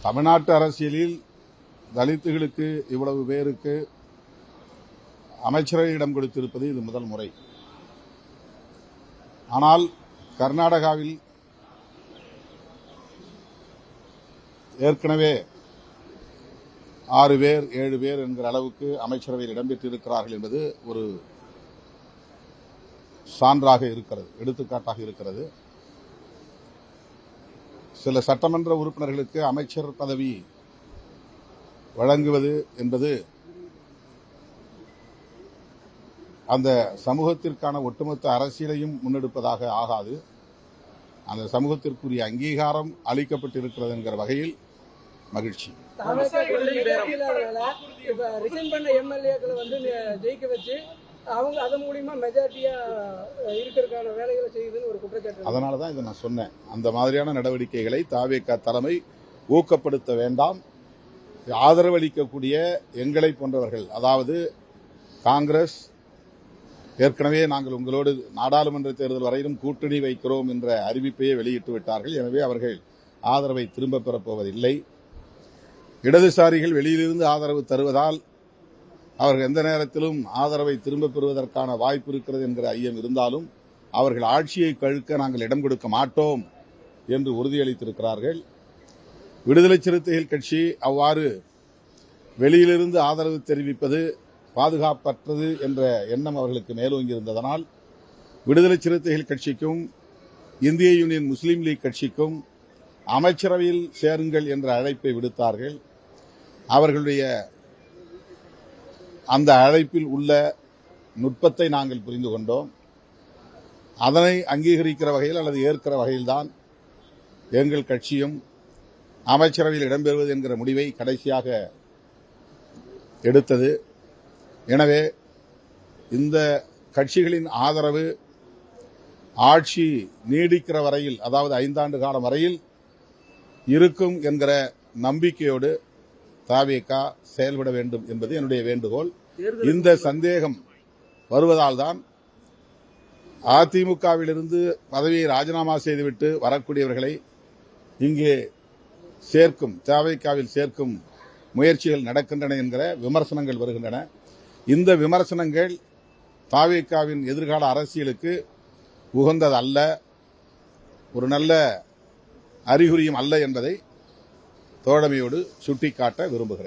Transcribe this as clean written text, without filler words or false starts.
தமிழ்நாட்டு அரசியலில் தலித்துகளுக்கு இவ்வளவு பேருக்கு அமைச்சரவை இடம் கொடுத்திருப்பது இது முதல் முறை. ஆனால் கர்நாடகாவில் ஏற்கனவே 6 பேர் 7 பேர் என்கிற அளவுக்கு அமைச்சரவையில் இடம்பெற்றிருக்கிறார்கள் என்பது ஒரு சான்றாக இருக்கிறது, எடுத்துக்காட்டாக இருக்கிறது. சில சட்டமன்ற உறுப்பினர்களுக்கு அமைச்சர் பதவி வழங்குவது என்பது அந்த சமூகத்திற்கான ஒட்டுமொத்த அரசியலையும் முன்னெடுப்பதாக ஆகாது. அந்த சமூகத்திற்குரிய அங்கீகாரம் அளிக்கப்பட்டிருக்கிறது என்கிற வகையில் மகிழ்ச்சி. ஜெயிக்க வச்சு அவங்க அதன் மூலமா மெஜாரிட்டியா இருக்கிறதுக்கான வேலைகளை செய்யுதுன்னு ஒரு குற்றச்சாட்டு. அதனாலதான் இதை நான் சொன்னேன். அந்த மாதிரியான நடவடிக்கைகளை தாவேகா தலைமை ஊக்கப்படுத்த வேண்டாம். ஆதரவளிக்கக்கூடிய எங்களை போன்றவர்கள், அதாவது காங்கிரஸ் ஏற்கனவே நாங்கள் உங்களோடு நாடாளுமன்ற தேர்தல் வரையிலும் கூட்டணி வைக்கிறோம் என்ற அறிவிப்பையே வெளியிட்டு விட்டார்கள். எனவே அவர்கள் ஆதரவை திரும்ப பெறப்போவதில்லை. இடதுசாரிகள் வெளியிலிருந்து ஆதரவு தருவதால் அவர்கள் எந்த நேரத்திலும் ஆதரவை திரும்ப பெறுவதற்கான வாய்ப்பு இருக்கிறது என்கிற ஐயம் இருந்தாலும் அவர்கள் ஆட்சியை கழுக்க நாங்கள் இடம் கொடுக்க மாட்டோம் என்று உறுதியளித்திருக்கிறார்கள். விடுதலை சிறுத்தைகள் கட்சி அவ்வாறு வெளியிலிருந்து ஆதரவு தெரிவிப்பது பாதுகாப்பற்றது என்ற எண்ணம் அவர்களுக்கு மேலோங்கியிருந்ததனால் விடுதலை சிறுத்தைகள் கட்சிக்கும் இந்திய யூனியன் முஸ்லீம் லீக் கட்சிக்கும் அமைச்சரவையில் சேருங்கள் என்ற அழைப்பை விடுத்தார்கள். அவர்களுடைய அந்த அழைப்பில் உள்ள நுட்பத்தை நாங்கள் புரிந்து கொண்டோம். அதனை அங்கீகரிக்கிற வகையில் அல்லது ஏற்கிற வகையில்தான் எங்கள் கட்சியும் அமைச்சரவையில் இடம்பெறுவது என்கிற முடிவை கடைசியாக எடுத்தது. எனவே இந்த கட்சிகளின் ஆதரவு ஆட்சி நீடிக்கிற வரையில், அதாவது 5 ஆண்டு காலம் வரையில் இருக்கும் என்கிற நம்பிக்கையோடு தாவேகா செயல்பட வேண்டும் என்பது என்னுடைய வேண்டுகோள். இந்த சந்தேகம் வருவதால் தான் அதிமுகவிலிருந்து பதவியை ராஜினாமா செய்துவிட்டு வரக்கூடியவர்களை இங்கே சேர்க்கும், தாவேகாவில் சேர்க்கும் முயற்சிகள் நடக்கின்றன என்கிற விமர்சனங்கள் வருகின்றன. இந்த விமர்சனங்கள் தாவேகாவின் எதிர்கால அரசியலுக்கு உகந்ததல்ல, ஒரு நல்ல அறிகுறியும் அல்ல என்பதை தோழமையோடு சுட்டிக்காட்ட விரும்புகிறேன்.